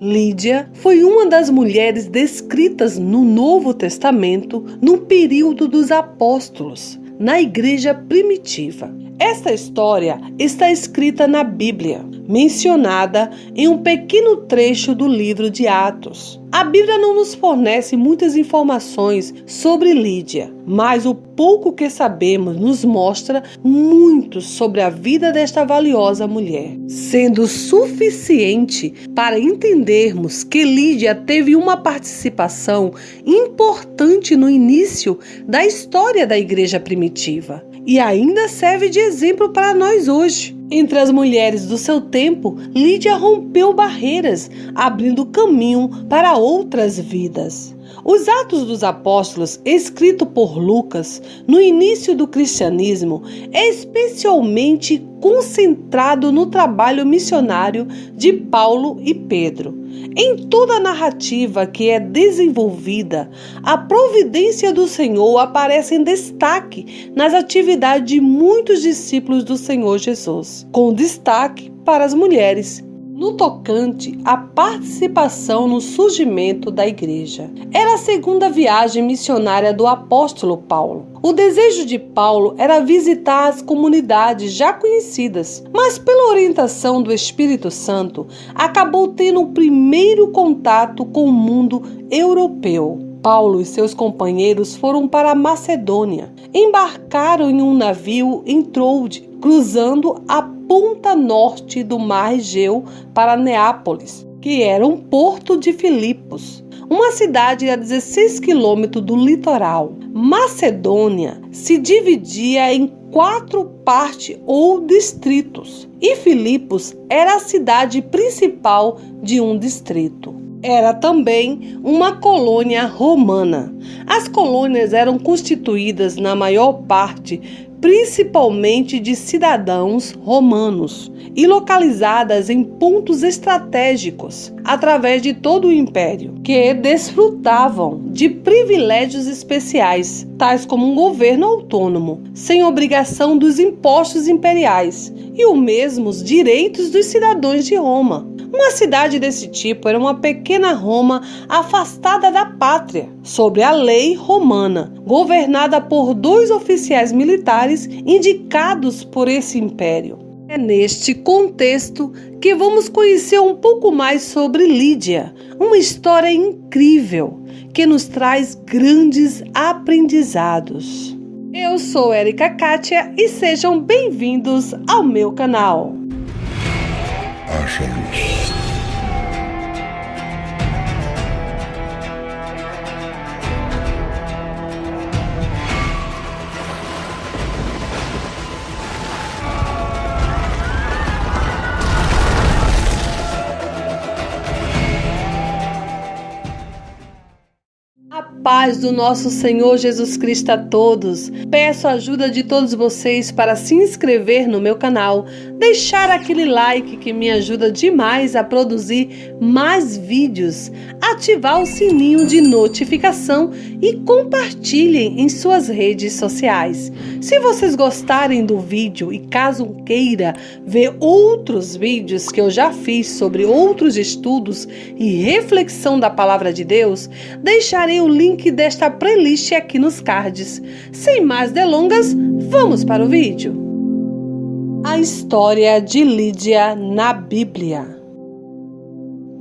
Lídia foi uma das mulheres descritas no Novo Testamento no período dos apóstolos, na igreja primitiva. Esta história está escrita na Bíblia, mencionada em um pequeno trecho do livro de Atos. A Bíblia não nos fornece muitas informações sobre Lídia, mas o pouco que sabemos nos mostra muito sobre a vida desta valiosa mulher, sendo suficiente para entendermos que Lídia teve uma participação importante no início da história da igreja primitiva e ainda serve de exemplo para nós hoje. Entre as mulheres do seu tempo, Lídia rompeu barreiras, abrindo caminho para outras vidas. Os Atos dos Apóstolos, escrito por Lucas no início do cristianismo, é especialmente concentrado no trabalho missionário de Paulo e Pedro. Em toda a narrativa que é desenvolvida, a providência do Senhor aparece em destaque nas atividades de muitos discípulos do Senhor Jesus, com destaque para as mulheres, no tocante à participação no surgimento da igreja. Era a segunda viagem missionária do apóstolo Paulo. O desejo de Paulo era visitar as comunidades já conhecidas, mas pela orientação do Espírito Santo, acabou tendo o primeiro contato com o mundo europeu. Paulo e seus companheiros foram para a Macedônia. Embarcaram em um navio em Troade, cruzando a ponta norte do mar Egeu para Neápolis, que era um porto de Filipos, uma cidade a 16 quilômetros do litoral. Macedônia se dividia em 4 partes ou distritos, e Filipos era a cidade principal de um distrito. Era também uma colônia romana. As colônias eram constituídas, na maior parte, principalmente de cidadãos romanos e localizadas em pontos estratégicos através de todo o império, que desfrutavam de privilégios especiais, tais como um governo autônomo, sem obrigação dos impostos imperiais e os mesmos direitos dos cidadãos de Roma. Uma cidade desse tipo era uma pequena Roma afastada da pátria, sob a lei romana, governada por 2 oficiais militares indicados por esse império. É neste contexto que vamos conhecer um pouco mais sobre Lídia, uma história incrível que nos traz grandes aprendizados. Eu sou Érica Kátia e sejam bem-vindos ao meu canal. Haja luz. A paz do nosso Senhor Jesus Cristo a todos. Peço a ajuda de todos vocês para se inscrever no meu canal, deixar aquele like que me ajuda demais a produzir mais vídeos, ativar o sininho de notificação e compartilhem em suas redes sociais. Se vocês gostarem do vídeo e caso queira ver outros vídeos que eu já fiz sobre outros estudos e reflexão da Palavra de Deus, deixarei o link desta playlist aqui nos cards. Sem mais delongas, vamos para o vídeo. A história de Lídia na Bíblia.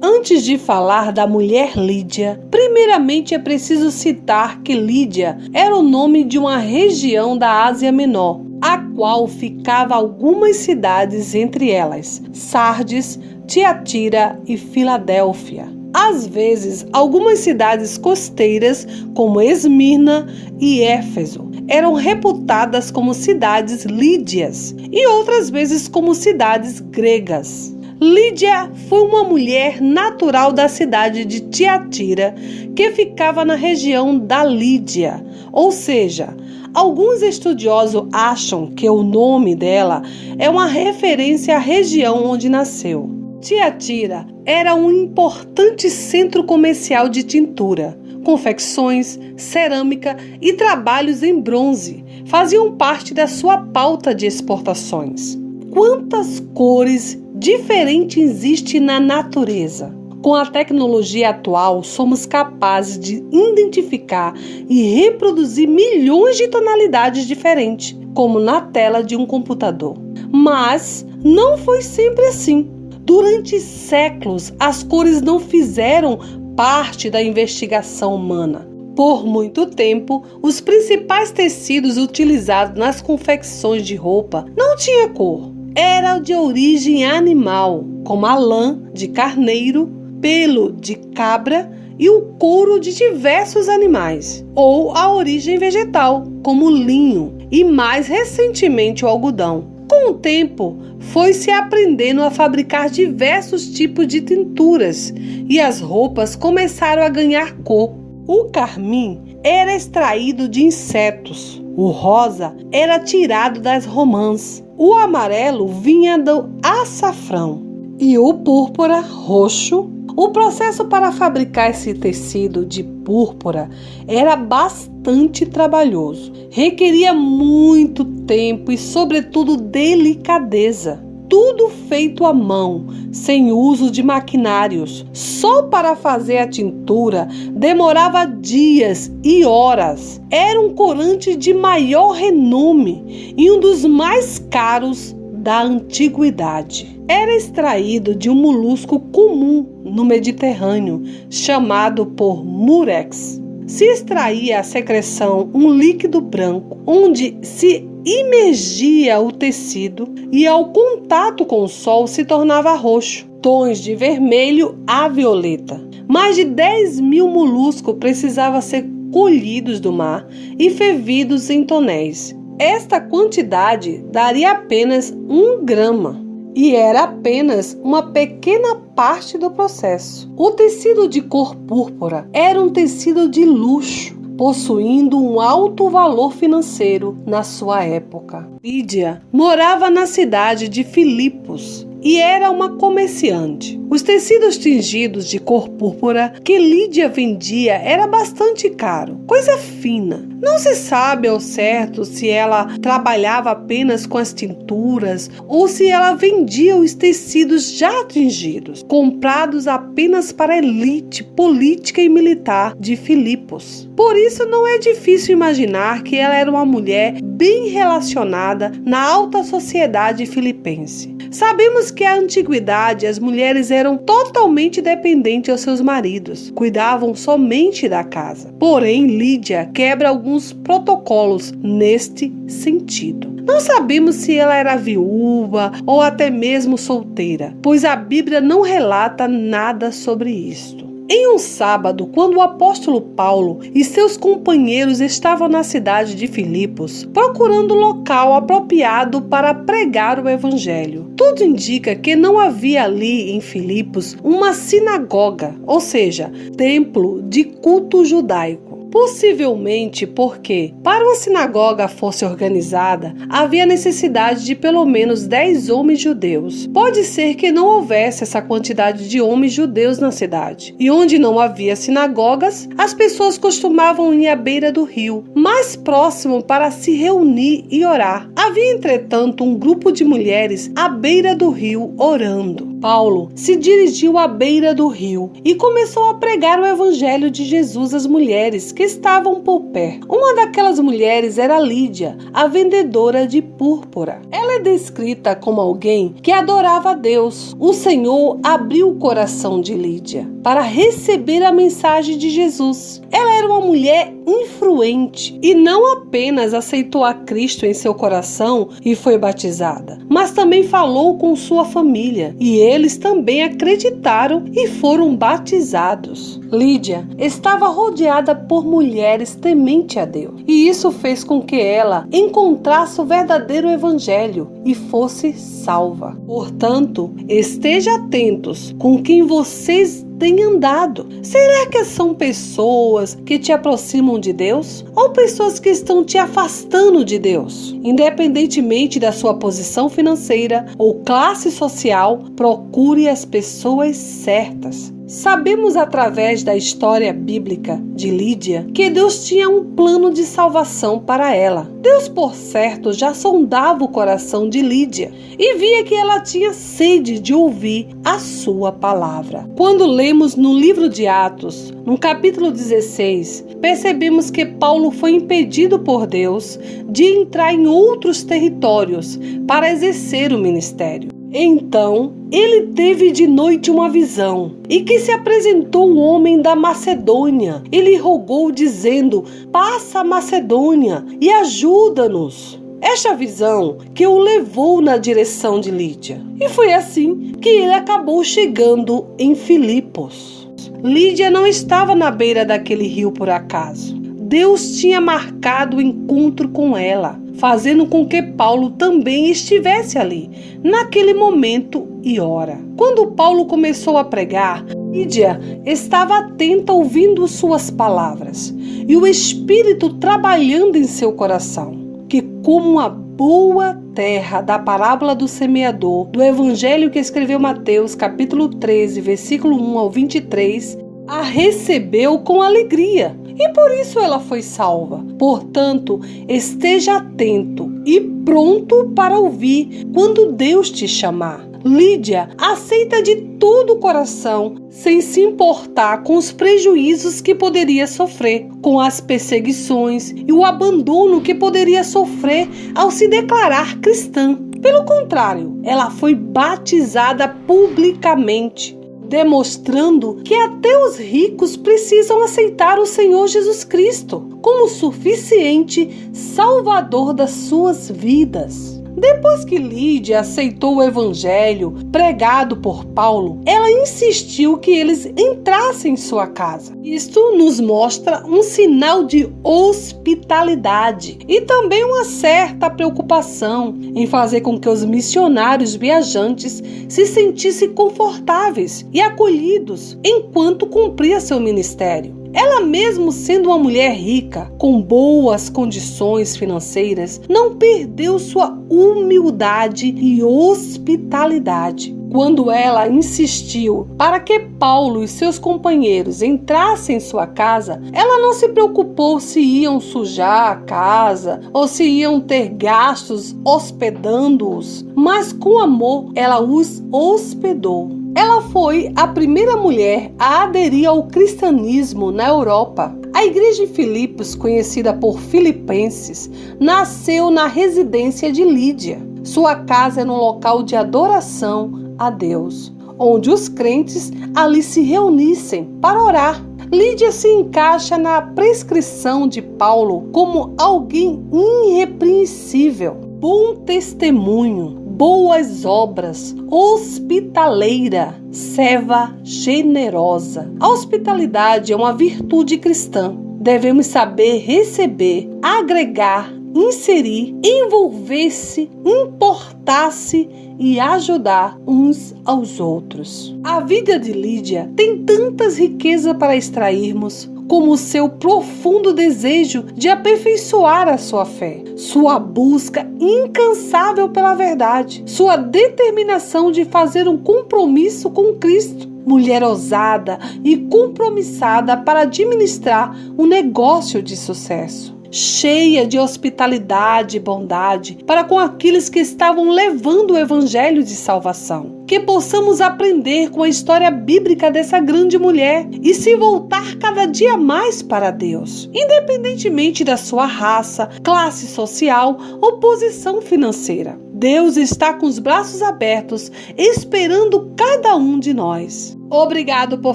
Antes de falar da mulher Lídia, primeiramente é preciso citar que Lídia era o nome de uma região da Ásia Menor, a qual ficava algumas cidades, entre elas Sardes, Tiatira e Filadélfia. Às vezes, algumas cidades costeiras, como Esmirna e Éfeso, eram reputadas como cidades lídias e outras vezes como cidades gregas. Lídia foi uma mulher natural da cidade de Tiatira, que ficava na região da Lídia, ou seja, alguns estudiosos acham que o nome dela é uma referência à região onde nasceu. Tiatira era um importante centro comercial de tintura, confecções, cerâmica e trabalhos em bronze faziam parte da sua pauta de exportações. Quantas cores diferentes existem na natureza? Com a tecnologia atual, somos capazes de identificar e reproduzir milhões de tonalidades diferentes, como na tela de um computador. Mas não foi sempre assim. Durante séculos, as cores não fizeram parte da investigação humana. Por muito tempo, os principais tecidos utilizados nas confecções de roupa não tinham cor. Era de origem animal, como a lã de carneiro, pelo de cabra e o couro de diversos animais, ou a origem vegetal, como o linho e mais recentemente o algodão. Com o tempo, foi-se aprendendo a fabricar diversos tipos de tinturas e as roupas começaram a ganhar cor. O carmim era extraído de insetos, o rosa era tirado das romãs, o amarelo vinha do açafrão e o púrpura roxo. O processo para fabricar esse tecido de púrpura era bastante trabalhoso, requeria muito tempo e, sobretudo, delicadeza. Tudo feito à mão, sem uso de maquinários. Só para fazer a tintura demorava dias e horas. Era um corante de maior renome e um dos mais caros da antiguidade. Era extraído de um molusco comum no Mediterrâneo, chamado por murex. Se extraía a secreção, um líquido branco, onde se imergia o tecido e ao contato com o sol se tornava roxo, tons de vermelho a violeta. Mais de 10.000 moluscos precisavam ser colhidos do mar e fervidos em tonéis. Esta quantidade daria apenas 1 grama. E era apenas uma pequena parte do processo. O tecido de cor púrpura era um tecido de luxo, possuindo um alto valor financeiro na sua época. Lídia morava na cidade de Filipos e era uma comerciante. Os tecidos tingidos de cor púrpura que Lídia vendia era bastante caro, coisa fina. Não se sabe ao certo se ela trabalhava apenas com as tinturas ou se ela vendia os tecidos já tingidos, comprados apenas para a elite política e militar de Filipos. Por isso não é difícil imaginar que ela era uma mulher bem relacionada na alta sociedade filipense. Sabemos que na antiguidade as mulheres eram totalmente dependentes aos seus maridos, cuidavam somente da casa. Porém, Lídia quebra alguns protocolos neste sentido. Não sabemos se ela era viúva ou até mesmo solteira, pois a Bíblia não relata nada sobre isto. Em um sábado, quando o apóstolo Paulo e seus companheiros estavam na cidade de Filipos, procurando local apropriado para pregar o evangelho, tudo indica que não havia ali em Filipos uma sinagoga, ou seja, templo de culto judaico. Possivelmente porque, para uma sinagoga fosse organizada, havia necessidade de pelo menos 10 homens judeus. Pode ser que não houvesse essa quantidade de homens judeus na cidade. E onde não havia sinagogas, as pessoas costumavam ir à beira do rio, mais próximo para se reunir e orar. Havia, entretanto, um grupo de mulheres à beira do rio orando. Paulo se dirigiu à beira do rio e começou a pregar o evangelho de Jesus às mulheres que estavam por perto. Uma daquelas mulheres era Lídia, a vendedora de púrpura. Ela é descrita como alguém que adorava a Deus. O Senhor abriu o coração de Lídia para receber a mensagem de Jesus. Ela era uma mulher influente e não apenas aceitou a Cristo em seu coração e foi batizada, mas também falou com sua família e eles também acreditaram e foram batizados. Lídia estava rodeada por mulheres tementes a Deus e isso fez com que ela encontrasse o verdadeiro evangelho e fosse salva. Portanto, esteja atentos com quem vocês têm andado. Será que são pessoas que te aproximam de Deus ou pessoas que estão te afastando de Deus? Independentemente da sua posição financeira ou classe social, procure as pessoas certas. Sabemos através da história bíblica de Lídia que Deus tinha um plano de salvação para ela. Deus, por certo, já sondava o coração de Lídia e via que ela tinha sede de ouvir a sua palavra. Quando lemos no livro de Atos, no capítulo 16, percebemos que Paulo foi impedido por Deus de entrar em outros territórios para exercer o ministério. Então, ele teve de noite uma visão, e que se apresentou um homem da Macedônia. Ele rogou, dizendo: passa a Macedônia e ajuda-nos. Esta visão que o levou na direção de Lídia. E foi assim que ele acabou chegando em Filipos. Lídia não estava na beira daquele rio por acaso. Deus tinha marcado o encontro com ela, fazendo com que Paulo também estivesse ali, naquele momento e hora. Quando Paulo começou a pregar, Lídia estava atenta ouvindo suas palavras e o Espírito trabalhando em seu coração, que como uma boa terra da parábola do semeador, do evangelho que escreveu Mateus, capítulo 13, versículo 1 ao 23, a recebeu com alegria. E por isso ela foi salva. Portanto, esteja atento e pronto para ouvir quando Deus te chamar. Lídia aceita de todo o coração, sem se importar com os prejuízos que poderia sofrer, com as perseguições e o abandono que poderia sofrer ao se declarar cristã. Pelo contrário, ela foi batizada publicamente, demonstrando que até os ricos precisam aceitar o Senhor Jesus Cristo como suficiente Salvador das suas vidas. Depois que Lídia aceitou o evangelho pregado por Paulo, ela insistiu que eles entrassem em sua casa. Isto nos mostra um sinal de hospitalidade e também uma certa preocupação em fazer com que os missionários viajantes se sentissem confortáveis e acolhidos enquanto cumpria seu ministério. Ela, mesmo sendo uma mulher rica, com boas condições financeiras, não perdeu sua humildade e hospitalidade. Quando ela insistiu para que Paulo e seus companheiros entrassem em sua casa, ela não se preocupou se iam sujar a casa ou se iam ter gastos hospedando-os, mas com amor ela os hospedou. Ela foi a primeira mulher a aderir ao cristianismo na Europa. A igreja de Filipos, conhecida por Filipenses, nasceu na residência de Lídia. Sua casa era um local de adoração a Deus, onde os crentes ali se reunissem para orar. Lídia se encaixa na prescrição de Paulo como alguém irrepreensível, bom testemunho, boas obras, hospitaleira, serva generosa. A hospitalidade é uma virtude cristã. Devemos saber receber, agregar, inserir, envolver-se, importar-se e ajudar uns aos outros. A vida de Lídia tem tantas riquezas para extrairmos, como o seu profundo desejo de aperfeiçoar a sua fé, sua busca incansável pela verdade, sua determinação de fazer um compromisso com Cristo. Mulher ousada e compromissada para administrar um negócio de sucesso, cheia de hospitalidade e bondade para com aqueles que estavam levando o evangelho de salvação. Que possamos aprender com a história bíblica dessa grande mulher e se voltar cada dia mais para Deus, independentemente da sua raça, classe social ou posição financeira. Deus está com os braços abertos, esperando cada um de nós. Obrigado por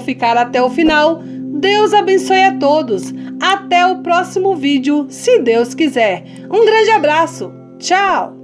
ficar até o final. Deus abençoe a todos. Até o próximo vídeo, se Deus quiser. Um grande abraço. Tchau!